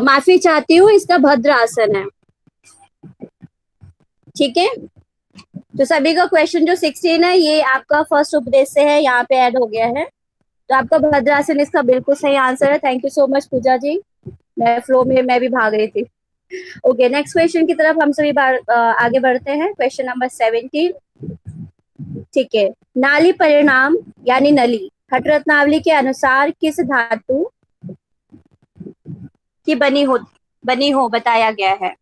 माफी चाहती हूँ, इसका भद्रासन है, ठीक है। तो सभी का क्वेश्चन जो 16 है ये आपका फर्स्ट उपदेश से है, यहाँ पे ऐड हो गया है। तो आपका भद्रासन इसका बिल्कुल सही आंसर है। थैंक यू सो मच पूजा जी, मैं फ्लो में मैं भी भाग रही थी। ओके, नेक्स्ट क्वेश्चन की तरफ हम सभी आगे बढ़ते हैं। क्वेश्चन नंबर 17, ठीक है। नाली परिणाम यानी नली हठ रत्नावली के अनुसार किस धातु की बनी हो बताया गया है?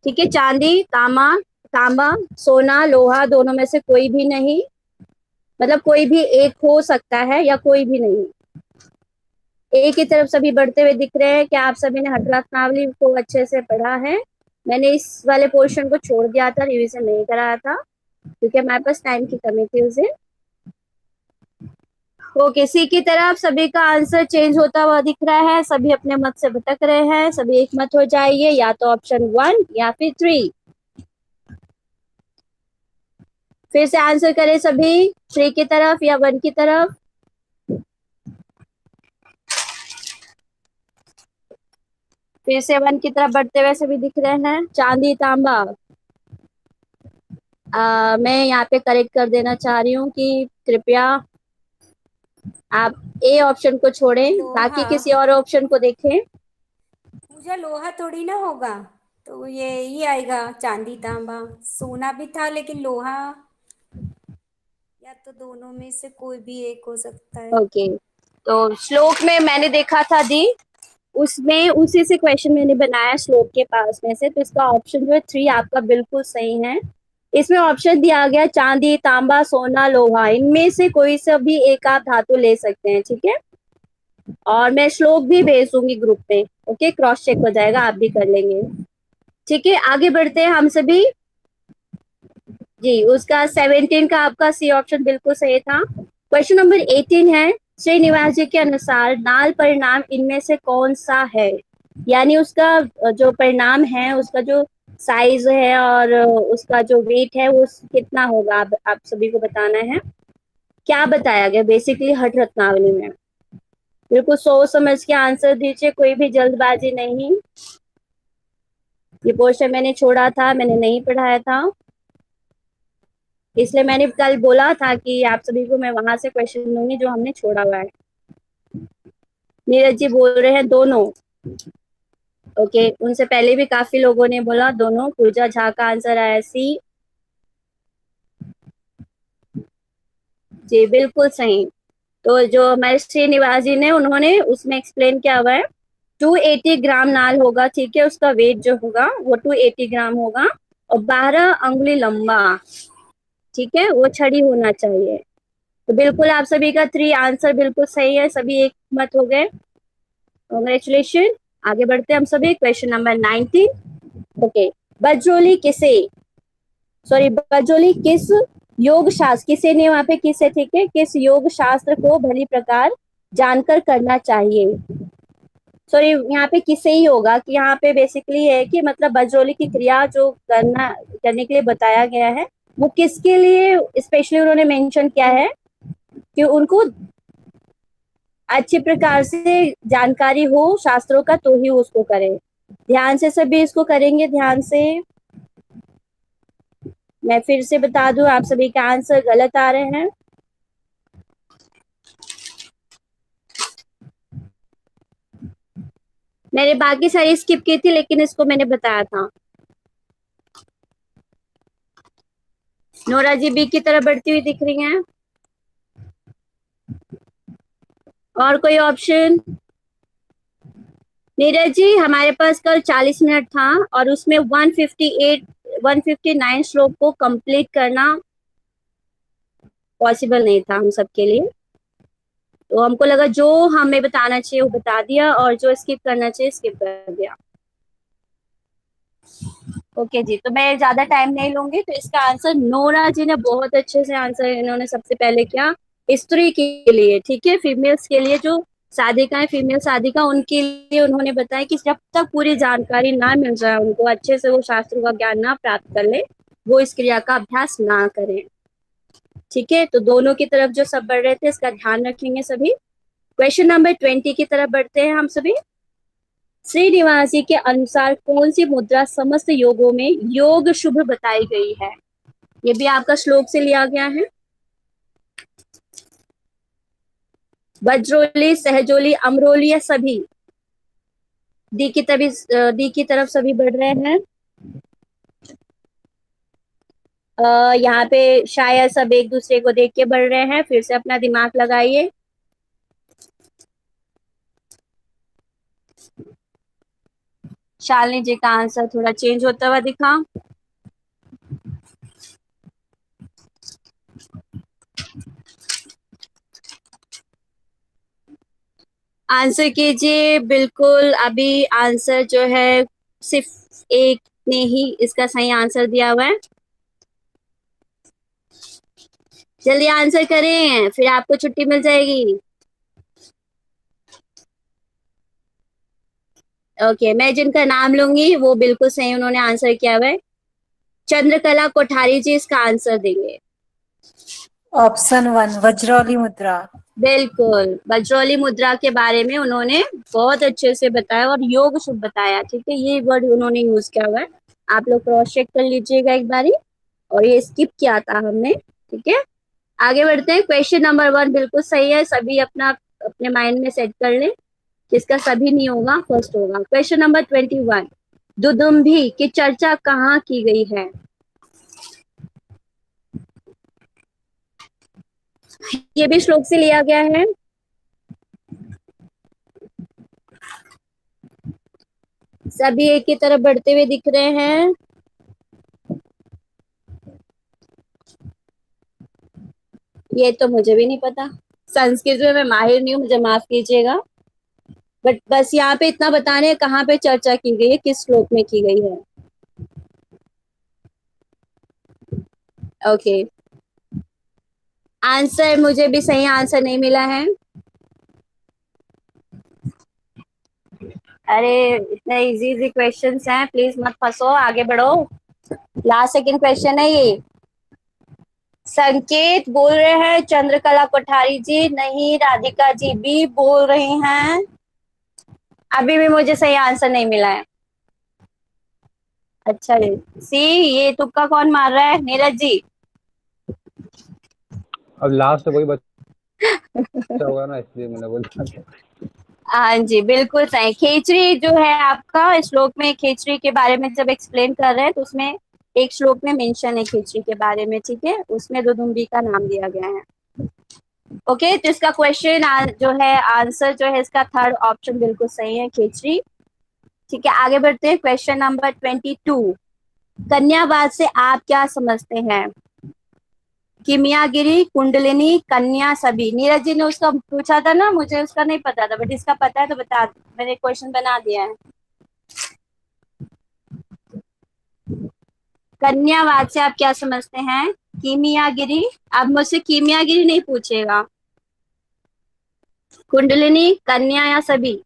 ठीक है, चांदी, तांबा, सोना, लोहा, दोनों में से कोई भी नहीं, मतलब कोई भी एक हो सकता है या कोई भी नहीं। एक की तरफ सभी बढ़ते हुए दिख रहे हैं। क्या आप सभी ने हठ रत्नावली को अच्छे से पढ़ा है? मैंने इस वाले पोर्शन को छोड़ दिया था, रिवीजन नहीं कराया था क्योंकि हमारे पास टाइम की कमी थी उसे। ओके, सी की तरफ सभी का आंसर चेंज होता हुआ दिख रहा है, सभी अपने मत से भटक रहे हैं। सभी एक मत हो जाइए, या तो ऑप्शन 1 या फिर 3। फिर से आंसर करें सभी, 3 की तरफ या 1 की तरफ। फिर से 1 की तरफ बढ़ते हुए सभी दिख रहे हैं। चांदी, तांबा, मैं यहाँ पे करेक्ट कर देना चाह रही हूँ कि कृपया आप ए ऑप्शन को छोड़ें, बाकी किसी और ऑप्शन को देखें। पूजा लोहा थोड़ी ना होगा, तो ये आएगा चांदी, तांबा। सोना भी था लेकिन लोहा, या तो दोनों में से कोई भी एक हो सकता है। ओके, तो श्लोक में मैंने देखा था दी, उसमें उसी से क्वेश्चन मैंने बनाया श्लोक के पास में से। तो इसका ऑप्शन जो है 3 आपका बिल्कुल सही है। इसमें ऑप्शन दिया गया चांदी, तांबा, सोना, लोहा, इनमें से कोई सा भी एक आप धातु ले सकते हैं, ठीक है। और मैं श्लोक भी भेज दूंगी ग्रुप पे, ओके, क्रॉस चेक हो जाएगा, आप भी कर लेंगे, ठीक है। आगे बढ़ते हैं हम सभी। जी, उसका 17 का आपका सी ऑप्शन बिल्कुल सही था। क्वेश्चन नंबर 18 है, श्रीनिवास जी के अनुसार नाल परिणाम इनमें से कौन सा है, यानी उसका जो परिणाम है उसका जो साइज है और उसका जो वेट है वो कितना होगा, आप सभी को बताना है। क्या बताया गया बेसिकली हठ रत्नावली में, बिल्कुल सोच समझ के आंसर दीजिए, कोई भी जल्दबाजी नहीं। ये पोर्शन मैंने छोड़ा था, मैंने नहीं पढ़ाया था, इसलिए मैंने कल बोला था कि आप सभी को मैं वहां से क्वेश्चन दूंगी जो हमने छोड़ा हुआ है। नीरज जी बोल रहे हैं दोनों। ओके, उनसे पहले भी काफी लोगों ने बोला दोनों। पूजा झा का आंसर आया सी। जी बिल्कुल सही। तो जो हमारे श्रीनिवास जी ने उन्होंने उसमें एक्सप्लेन किया हुआ है 280 ग्राम नाल होगा, ठीक है, उसका वेट जो होगा वो 280 ग्राम होगा और 12 अंगुली लंबा, ठीक है, वो छड़ी होना चाहिए। तो बिल्कुल आप सभी का 3 आंसर बिल्कुल सही है, सभी एक मत हो गए। कांग्रेचुलेशन। आगे बढ़ते हैं हम सभी, क्वेश्चन नंबर 19। ओके, बजरोली किस योग शास्त्र, किसे ने वहां पे किसे, ठीक है, किस योग शास्त्र को भली प्रकार जानकर करना चाहिए। सॉरी, यहाँ पे किसे ही होगा कि यहाँ पे बेसिकली है कि मतलब बजरोली की क्रिया जो करने के लिए बताया गया है वो किसके लिए स्पेशली उन्होंने मेंशन किया है कि उनको अच्छी प्रकार से जानकारी हो शास्त्रों का तो ही उसको करें। ध्यान से सभी इसको करेंगे, ध्यान से। मैं फिर से बता दूं, आप सभी का आंसर गलत आ रहे हैं। मैंने बाकी सारी स्किप की थी लेकिन इसको मैंने बताया था। नोरा जी बी की तरफ बढ़ती हुई दिख रही हैं। और कोई ऑप्शन? नीरज जी, हमारे पास कल 40 मिनट था और उसमें 159 श्लोक को कंप्लीट करना पॉसिबल नहीं था हम सबके लिए, तो हमको लगा जो हमें बताना चाहिए वो बता दिया और जो स्किप करना चाहिए स्किप कर दिया। ओके जी, तो मैं ज्यादा टाइम नहीं लूंगी। तो इसका आंसर नोरा जी ने बहुत अच्छे से आंसर इन्होंने सबसे पहले किया, स्त्री के लिए, ठीक है, फीमेल्स के लिए, जो साधिका है, फीमेल साधिका, उनके लिए उन्होंने बताया कि जब तक पूरी जानकारी ना मिल जाए उनको, अच्छे से वो शास्त्रों का ज्ञान ना प्राप्त कर ले, वो इस क्रिया का अभ्यास ना करें, ठीक है। तो दोनों की तरफ जो सब बढ़ रहे थे इसका ध्यान रखेंगे सभी। क्वेश्चन नंबर 20 की तरफ बढ़ते हैं हम सभी। श्रीनिवास जी के अनुसार कौन सी मुद्रा समस्त योगों में योग शुभ बताई गई है? ये भी आपका श्लोक से लिया गया है। वज्रोली, सहजोली, अमरोली या सभी? डी की तरफ सभी बढ़ रहे हैं। यहाँ पे शायद सब एक दूसरे को देख के बढ़ रहे हैं, फिर से अपना दिमाग लगाइए। शालिनी जी का आंसर थोड़ा चेंज होता हुआ दिखा। आंसर कीजिए बिल्कुल। अभी आंसर जो है सिर्फ एक ने ही इसका सही आंसर दिया हुआ है। जल्दी आंसर करें फिर आपको छुट्टी मिल जाएगी। ओके, मैं जिनका नाम लूंगी वो बिल्कुल सही उन्होंने आंसर किया हुआ है। चंद्रकला कोठारी जी इसका आंसर देंगे। ऑप्शन 1 वज्रौली मुद्रा। बिल्कुल, वज्रौली मुद्रा के बारे में उन्होंने बहुत अच्छे से बताया और योग शुभ बताया, ठीक है, ये वर्ड उन्होंने यूज किया हुआ है। आप लोग क्रॉस चेक कर लीजिएगा एक बारी। और ये स्किप किया था हमने, ठीक है। आगे बढ़ते हैं। क्वेश्चन नंबर 1 बिल्कुल सही है, सभी अपना अपने माइंड में सेट कर लें। जिसका सभी नहीं होगा फर्स्ट होगा। क्वेश्चन नंबर 21, दुदुम्भी की चर्चा कहाँ की गई है? ये भी श्लोक से लिया गया है। सभी एक की तरफ बढ़ते हुए दिख रहे हैं। ये तो मुझे भी नहीं पता, संस्कृत में मैं माहिर नहीं हूँ, मुझे माफ कीजिएगा। बट बस यहाँ पे इतना बताने हैं कहाँ पे चर्चा की गई है, किस श्लोक में की गई है। ओके, आंसर मुझे भी सही आंसर नहीं मिला है। अरे इतने इजी इजी क्वेश्चंस हैं, प्लीज मत फंसो, आगे बढ़ो। लास्ट सेकंड क्वेश्चन है ये। संकेत बोल रहे हैं, चंद्रकला कोठारी जी नहीं, राधिका जी भी बोल रही हैं। अभी भी मुझे सही आंसर नहीं मिला है। अच्छा सी, ये तुक्का कौन मार रहा है? नीरज जी। अब लास्ट वही बच्चा होगा ना, इसलिए मैंने बोला। हाँ जी, बिल्कुल सही। खेचरी जो है आपका, श्लोक में खेचरी के बारे में जब एक्सप्लेन कर रहे हैं तो उसमें एक श्लोक में मेंशन है खेचरी के बारे में, ठीक है, उसमें दुदुम्बी का नाम दिया गया है। ओके, तो इसका क्वेश्चन जो है, आंसर जो है इसका थर्ड ऑप्शन बिल्कुल सही है, खेचरी। ठीक है, आगे बढ़ते हैं। क्वेश्चन नंबर 22, कन्यावाद से आप क्या समझते हैं? किमियागिरी, कुंडलिनी, कन्या, सभी। नीरज जी ने उसका पूछा था ना, मुझे उसका नहीं पता था, बट इसका पता है तो बता, मैंने क्वेश्चन बना दिया है। कन्यावाद से आप क्या समझते हैं? कीमियागिरी, अब मुझसे कीमियागिरी नहीं पूछेगा। कुंडलिनी, कन्या या सभी?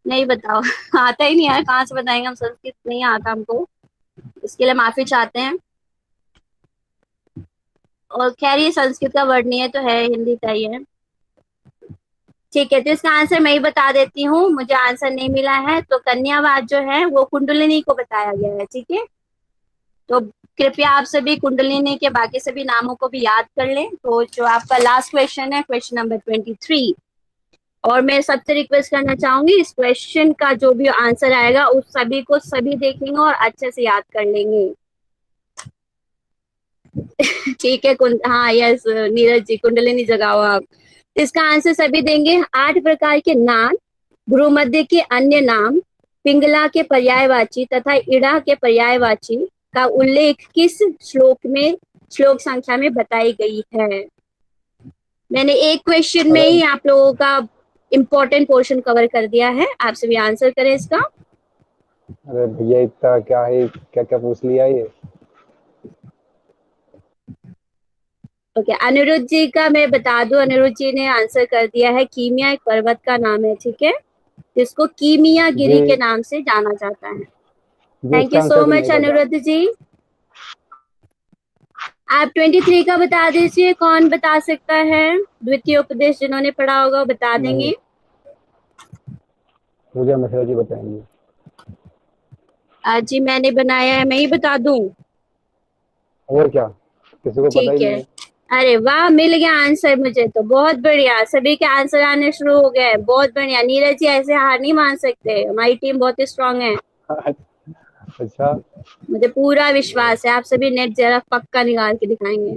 नहीं बताओ। आता ही नहीं है, कहाँ से बताएंगे हम, संस्कृत नहीं आता हमको, इसके लिए माफी चाहते हैं। और खैर ये संस्कृत का वर्ड नहीं है तो है हिंदी का ही है। ठीक है, तो इसका आंसर मैं ही बता देती हूँ, मुझे आंसर नहीं मिला है। तो कन्यावाद जो है वो कुंडलिनी को बताया गया है, ठीक है। तो कृपया आप सभी कुंडलिनी के बाकी सभी नामों को भी याद कर लें। तो जो आपका लास्ट क्वेश्चन है, क्वेश्चन नंबर 23, और मैं सबसे रिक्वेस्ट करना चाहूंगी, इस क्वेश्चन का जो भी आंसर आएगा उस सभी को सभी देखेंगे और अच्छे से याद कर लेंगे। ठीक है, हाँ यस नीरज जी, कुंडलिनी जगाओ आप। इसका आंसर सभी देंगे। 8 प्रकार के नाम, भ्रूमध्य के अन्य नाम, पिंगला के पर्यायवाची तथा इड़ा के पर्यायवाची का उल्लेख किस श्लोक में, श्लोक संख्या में बताई गई है? मैंने एक क्वेश्चन में ही आप लोगों का इम्पोर्टेंट पोर्शन कवर कर दिया है, आप सभी आंसर करें इसका। अरे भैया इतना क्या है, क्या क्या पूछ लिया ये। ओके, अनिरुद्ध जी का मैं बता दूं, अनिरुद्ध जी ने आंसर कर दिया है, कीमिया एक पर्वत का नाम है, ठीक है, जिसको कीमिया गिरी के नाम से जाना जाता है। Thank you so much Anirudh ji. आप 23 का बता दीजिए, कौन बता सकता है? द्वितीय उपदेश जिन्होंने पढ़ा होगा बता देंगे। पूजा मिश्रा जी बताएंगे। आज जी मैंने बनाया है, मैं ही बता दूं? और क्या, किसी को पता ही ठीक नहीं है, है। अरे वाह, मिल गया आंसर मुझे तो, बहुत बढ़िया, सभी के आंसर आने शुरू हो गए, बहुत बढ़िया। नीरज जी ऐसे हार नहीं मान सकते, हमारी टीम बहुत स्ट्रांग है। अच्छा, मुझे पूरा विश्वास है, आप सभी नेट जरा पक्का निकाल के दिखाएंगे।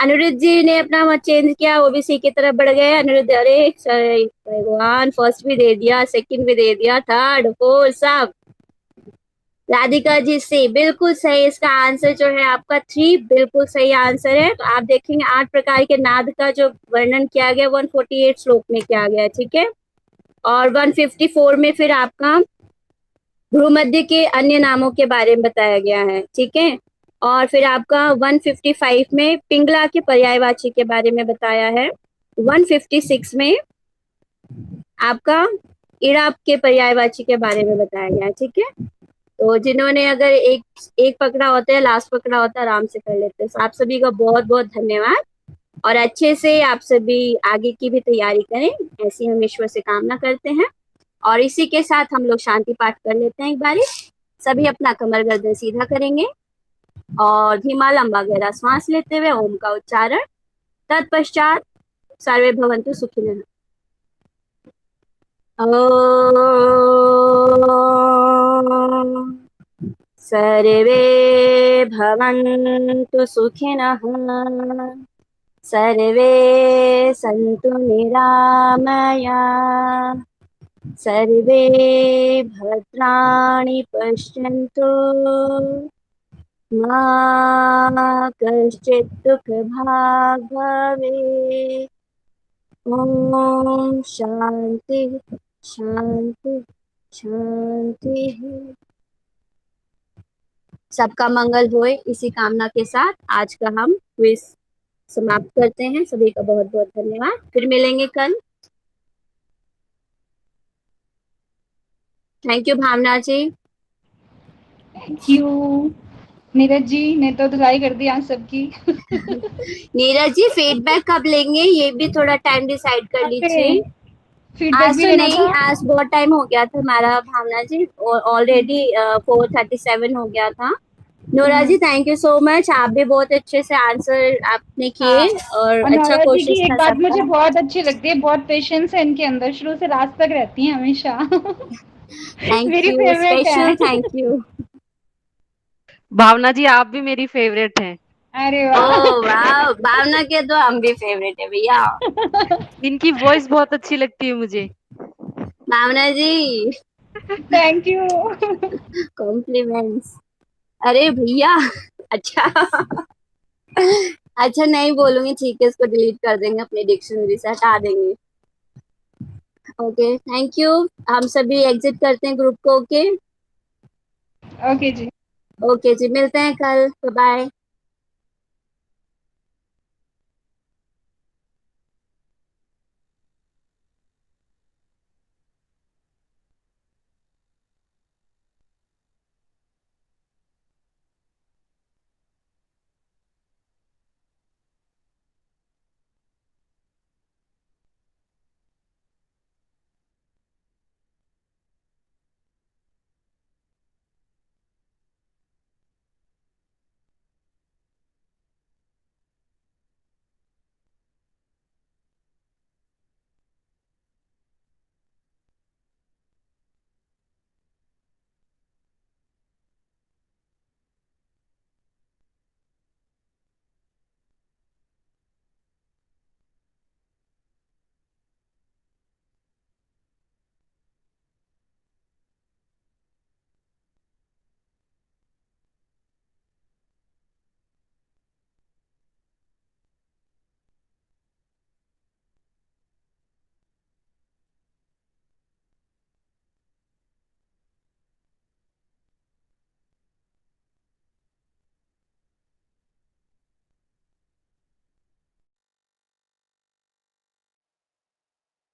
अनिरुद्ध जी ने अपना मत चेंज किया, वो भी सी की तरफ बढ़ गए। अनिरुद्ध, अरे भगवान, फर्स्ट भी दे दिया, सेकंड भी दे दिया, थर्ड फोर्थ सब। राधिका जी से बिल्कुल सही, इसका आंसर जो है आपका 3 बिल्कुल सही आंसर है। तो आप देखेंगे 8 प्रकार के नाद का जो वर्णन किया गया 148 श्लोक में किया गया, ठीक है। और 154 में फिर आपका भ्रूमध्य के अन्य नामों के बारे में बताया गया है, ठीक है। और फिर आपका 155 में पिंगला के पर्यायवाची के बारे में बताया है। 156 में आपका इड़ा के पर्यायवाची के बारे में बताया गया है, ठीक है। तो जिन्होंने अगर एक पकड़ा होता है, लास्ट पकड़ा होता है, आराम से कर लेते हैं। आप सभी का बहुत बहुत धन्यवाद, और अच्छे से आप सभी आगे की भी तैयारी करें, ऐसी हम ईश्वर से कामना करते हैं। और इसी के साथ हम लोग शांति पाठ कर लेते हैं एक बारी। सभी अपना कमर गर्दन सीधा करेंगे और धीमा लंबा गहरा सांस लेते हुए ओम का उच्चारण, तत्पश्चात सर्वे भवन्तु सुखिनः। सर्वे भवन्तु सुखिनः, सर्वे सन्तु निरामया, सर्वे भद्राणि पश्यन्तु, मा कश्चित् दुःखभाग् भवेत्। ओम शांति शांति शांति। सबका मंगल होए, इसी कामना के साथ आज का हम क्विज समाप्त करते हैं। सभी का बहुत बहुत धन्यवाद, फिर मिलेंगे कल। Thank you Bhavna ji. Thank you. Neeraj ji ने तो धुलाई कर दी आज सबकी। नीरज जी फीडबैक कब लेंगे, ये भी थोड़ा टाइम डिसाइड कर लीजिए। फीडबैक आज भी तो लेना नहीं, था। आज बहुत टाइम हो गया था हमारा भावना जी, और ऑलरेडी 4:37 हो गया था। Nora ji thank you so much, आप भी बहुत अच्छे से आंसर आपने किए हाँ, और और अच्छा नौरा जी कोशिश की एक था बात मुझे सबका। बहुत अच्छी लगती है, बहुत पेशेंस है इनके अंदर, शुरू से लास्ट तक रहती हैं हमेशा। थैंक मेरी यू, फेवरेट स्पेशल है। Thank you. भावना जी आप भी मेरी फेवरेट हैं। अरे ओ वाह। वाह, भावना के तो हम भी फेवरेट है भैया। इनकी वॉइस बहुत अच्छी लगती है मुझे। भावना जी थैंक यू। कॉम्प्लीमेंट्स। अरे भैया अच्छा अच्छा नहीं बोलूंगी, ठीक है, इसको डिलीट कर देंगे, अपनी डिक्शनरी से हटा देंगे। ओके थैंक यू, हम सभी एग्जिट करते हैं ग्रुप को। ओके ओके जी। ओके जी, मिलते हैं कल, बाय।